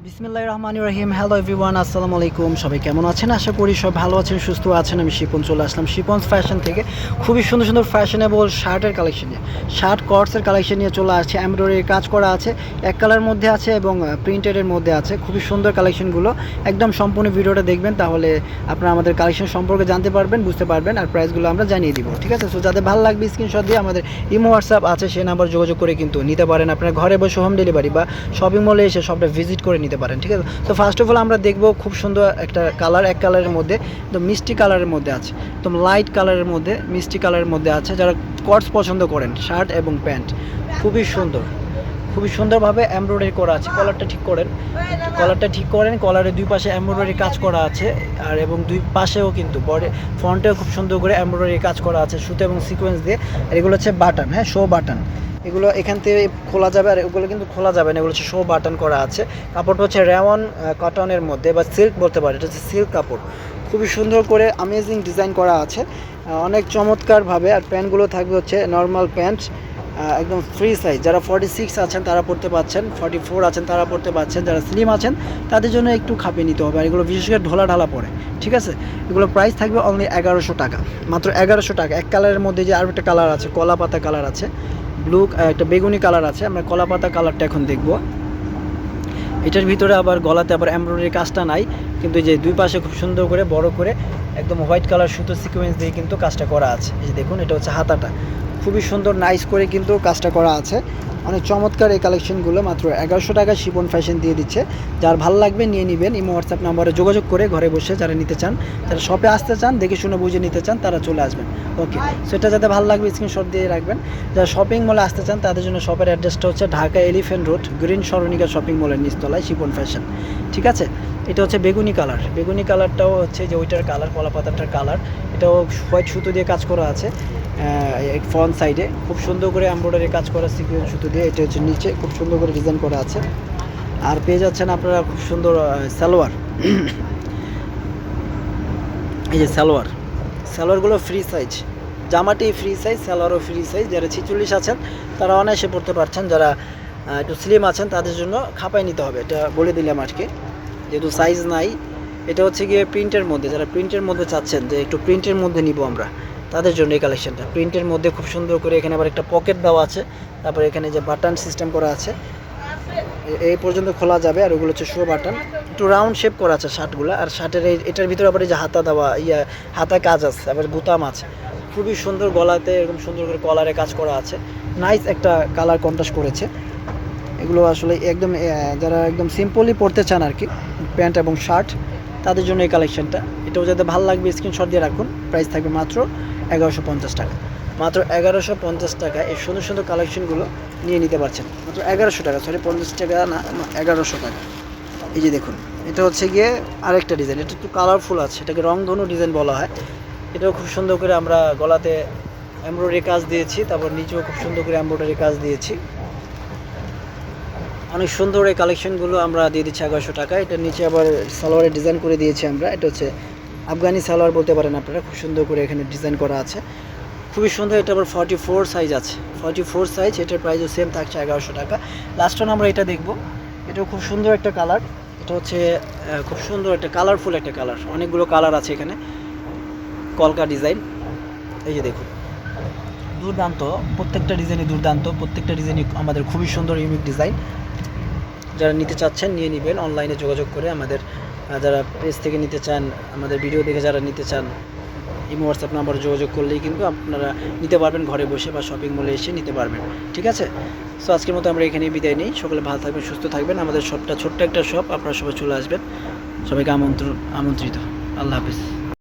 বিসমিল্লাহির রহমানির রহিম। Hello everyone, আসসালামু আলাইকুম। সবাই কেমন আছেন? আশা করি সবাই ভালো আছেন, সুস্থ আছেন। আমি শিপন চলে আসলাম শিপন্স ফ্যাশন থেকে খুবই সুন্দর সুন্দর ফ্যাশনেবল শার্টের কালেকশন নিয়ে, শার্ট কটসের কালেকশন নিয়ে চলে আসছে। এমব্রয়ডারি কাজ করা আছে, এক কালারের মধ্যে আছে এবং প্রিন্টেডের মধ্যে আছে। খুবই সুন্দর কালেকশনগুলো, একদম সম্পূর্ণ ভিডিওটা দেখবেন, তাহলে আপনারা আমাদের কালেকশন সম্পর্কে জানতে পারবেন, বুঝতে পারবেন, আর প্রাইসগুলো আমরা জানিয়ে দিব। ঠিক আছে? সো যাদের ভালো লাগবে স্ক্রিনশট দিয়ে আমাদের ইমো হোয়াটসঅ্যাপ আছে, সেই নাম্বার যোগাযোগ করে কিন্তু নিতে পারেন। আপনারা ঘরে বসে হোম ডেলিভারি বা শপিং মলে এসে সবটা ভিজিট করে নিতে পারেন। ঠিক আছে? তো ফার্স্ট অফ অল আমরা দেখবো খুব সুন্দর একটা কালার, এক কালারের মধ্যে তো মিষ্টি কালারের মধ্যে আছে, তো লাইট কালারের মধ্যে মিষ্টি কালারের মধ্যে আছে। যারা কটস পছন্দ করেন, শার্ট এবং প্যান্ট, খুবই সুন্দর, খুবই সুন্দরভাবে এমব্রয়ডারি করা আছে। কলারটা ঠিক করেন, কলারটা ঠিক করেন। কলারের দুই পাশে এমব্রয়ডারি কাজ করা আছে, আর এবং দুই পাশেও কিন্তু বডি ফ্রন্টেও খুব সুন্দর করে এমব্রয়ডারি কাজ করা আছে সুতো এবং সিকোয়েন্স দিয়ে। আর এগুলো হচ্ছে বাটন, হ্যাঁ, শো বাটন। এগুলো এখান থেকে খোলা যাবে, আর এগুলো কিন্তু খোলা যাবে না, এগুলো হচ্ছে শো বাটন করা আছে। কাপড়টা হচ্ছে রেওয়ান কটনের মধ্যে বা সিল্ক বলতে পারে, এটা হচ্ছে সিল্ক কাপড়। খুবই সুন্দর করে অ্যামেজিং ডিজাইন করা আছে, অনেক চমৎকারভাবে। আর প্যান্টগুলো থাকবে হচ্ছে নর্মাল প্যান্ট, একদম ফ্রি সাইজ। যারা 46 আছেন তারা পড়তে পারছেন, 44 আছেন তারা পড়তে পারছেন, যারা স্লিম আছেন তাদের জন্য একটু খাপিয়ে নিতে হবে। আর এগুলো বিশেষ করে ঢোলা ঢালা পড়ে। ঠিক আছে? এগুলো প্রাইস থাকবে অনলি 1100 টাকা, মাত্র 1100 টাকা। এক কালারের মধ্যে যে আরও একটা কালার আছে, কলা পাতা কালার আছে, ব্লু একটা বেগুনি কালার আছে। আমরা কলা পাতা কালারটা এখন দেখব। এটার ভিতরে আবার গলাতে আবার এমব্রয়ডারি কাজটা নাই, কিন্তু এই যে দুই পাশে খুব সুন্দর করে বড় করে একদম হোয়াইট কালার সুতো সিকোয়েন্স দিয়ে কিন্তু কাজটা করা আছে। এই যে দেখুন, এটা হচ্ছে হাতাটা, খুবই সুন্দর নাইস করে কিন্তু কাজটা করা আছে। অনেক চমৎকার এই কালেকশনগুলো মাত্র 1100 টাকা শিপন ফ্যাশন দিয়ে দিচ্ছে। যার ভালো লাগবে নিয়ে নেবেন। ইমো হোয়াটসঅ্যাপ নাম্বারে যোগাযোগ করে ঘরে বসে যারা নিতে চান, যারা শপে আসতে চান, দেখে শুনে বুঝে নিতে চান, তারা চলে আসবেন। ওকে, সেটা যাতে ভালো লাগবে স্ক্রিনশট দিয়ে রাখবেন। যারা শপিং মলে আসতে চান তাদের জন্য শপের অ্যাড্রেসটা হচ্ছে ঢাকা এলিফ্যান্ট রোড, গ্রিন সরণিকা শপিং মলের নিচতলায় শিপন ফ্যাশন। ঠিক আছে? এটা হচ্ছে বেগুনি কালার, বেগুনি কালারটাও হচ্ছে যে ওইটার কালার, কলা পাতাটার কালার। এটাও হোয়াইট সুতো দিয়ে কাজ করা আছে ফ্রন্ট সাইডে, খুব সুন্দর করে এমব্রয়ডারি কাজ করা সিকোয়েন্স সুতো দিয়ে। এটা হচ্ছে নিচে খুব সুন্দর করে ডিজাইন করা আছে। আর পেয়ে যাচ্ছেন আপনারা খুব সুন্দর সালোয়ার। এই যে সালোয়ার, সালোয়ারগুলো ফ্রি সাইজ, জামাটি ফ্রি সাইজ, সালোয়ারও ফ্রি সাইজ। যারা 46 আছেন তারা অনায়াসে পড়তে পারছেন, যারা একটু স্লিম আছেন তাদের জন্য খাপাই নিতে হবে, এটা বলে দিলাম আজকে, যেহেতু সাইজ নাই। এটা হচ্ছে গিয়ে প্রিন্টের মধ্যে, যারা প্রিন্টের মধ্যে চাচ্ছেন যে একটু প্রিন্টের মধ্যে নিব আমরা, তাদের জন্য এই কালেকশনটা। প্রিন্টের মধ্যে খুব সুন্দর করে এখানে আবার একটা পকেট দেওয়া আছে, তারপরে এখানে যে বাটন সিস্টেম করা আছে, এই পর্যন্ত খোলা যাবে। আর ওগুলো হচ্ছে শো বাটন, একটু রাউন্ড শেপ করা আছে শার্টগুলো। আর শার্টের এটার ভিতরে আবার এই যে হাতা দেওয়া, হাতা কাজ আছে, আবার বুতাম আছে, খুবই সুন্দর। গলাতে এরকম সুন্দর করে কলারে কাজ করা আছে, নাইস একটা কালার কন্ট্রাস্ট করেছে। এগুলো আসলে একদম যারা একদম সিম্পলি পরতে চান আর কি, প্যান্ট এবং শার্ট, তাদের জন্য এই কালেকশনটা। এটাও যাতে ভালো লাগবে স্ক্রিনশট দিয়ে রাখুন। প্রাইস থাকবে মাত্র 1150 টাকা, মাত্র 1150 টাকা। এই সুন্দর সুন্দর কালেকশনগুলো নিয়ে নিতে পারছেন মাত্র 1100 টাকা, সরি 50 টাকা না, 1100 টাকা। এই যে দেখুন, এটা হচ্ছে গিয়ে আরেকটা ডিজাইন, এটা একটু কালারফুল আছে, এটাকে রংধনু ডিজাইন বলা হয়। এটাও খুব সুন্দর করে আমরা গলাতে এমব্রয়ডারি কাজ দিয়েছি, তারপর নিচেও খুব সুন্দর করে এমব্রয়ডারি কাজ দিয়েছি। অনেক সুন্দর এই কালেকশনগুলো আমরা দিয়ে দিচ্ছি 1100 টাকা। এটার নিচে আবার সালোয়ারের ডিজাইন করে দিয়েছি আমরা, এটা হচ্ছে আফগানি সালোয়ার বলতে পারেন আপনারা, খুব সুন্দর করে এখানে ডিজাইন করা আছে, খুবই সুন্দর। এটা আবার 44 সাইজ আছে, 44 সাইজ। এটার প্রাইসও সেম থাকছে 1100 টাকা। লাস্ট ওয়ান আমরা এটা দেখব, এটাও খুব সুন্দর একটা কালার। এটা হচ্ছে খুব সুন্দর একটা কালারফুল একটা কালার, অনেকগুলো কালার আছে এখানে, কলকা ডিজাইন। এই যে দেখুন, দুর্দান্ত, প্রত্যেকটা ডিজাইনই দুর্দান্ত, প্রত্যেকটা ডিজাইনই আমাদের খুবই সুন্দর ইউনিক ডিজাইন। যারা নিতে চাচ্ছেন নিয়ে নেবেন অনলাইনে যোগাযোগ করে। আমাদের যারা পেজ থেকে নিতে চান, আমাদের ভিডিও দেখে যারা নিতে চান, ইমো হোয়াটসঅ্যাপ নাম্বার যোগাযোগ করলেই কিন্তু আপনারা নিতে পারবেন, ঘরে বসে বা শপিং মলে এসে নিতে পারবেন। ঠিক আছে? সো আজকের মতো আমরা এখানেই বিদায় নিই। সকলে ভালো থাকবেন, সুস্থ থাকবেন। আমাদের শপটা ছোট্ট একটা শপ, আপনারা সবাই চলে আসবেন, সবাইকে আমন্ত্রিত। আল্লাহ হাফিজ।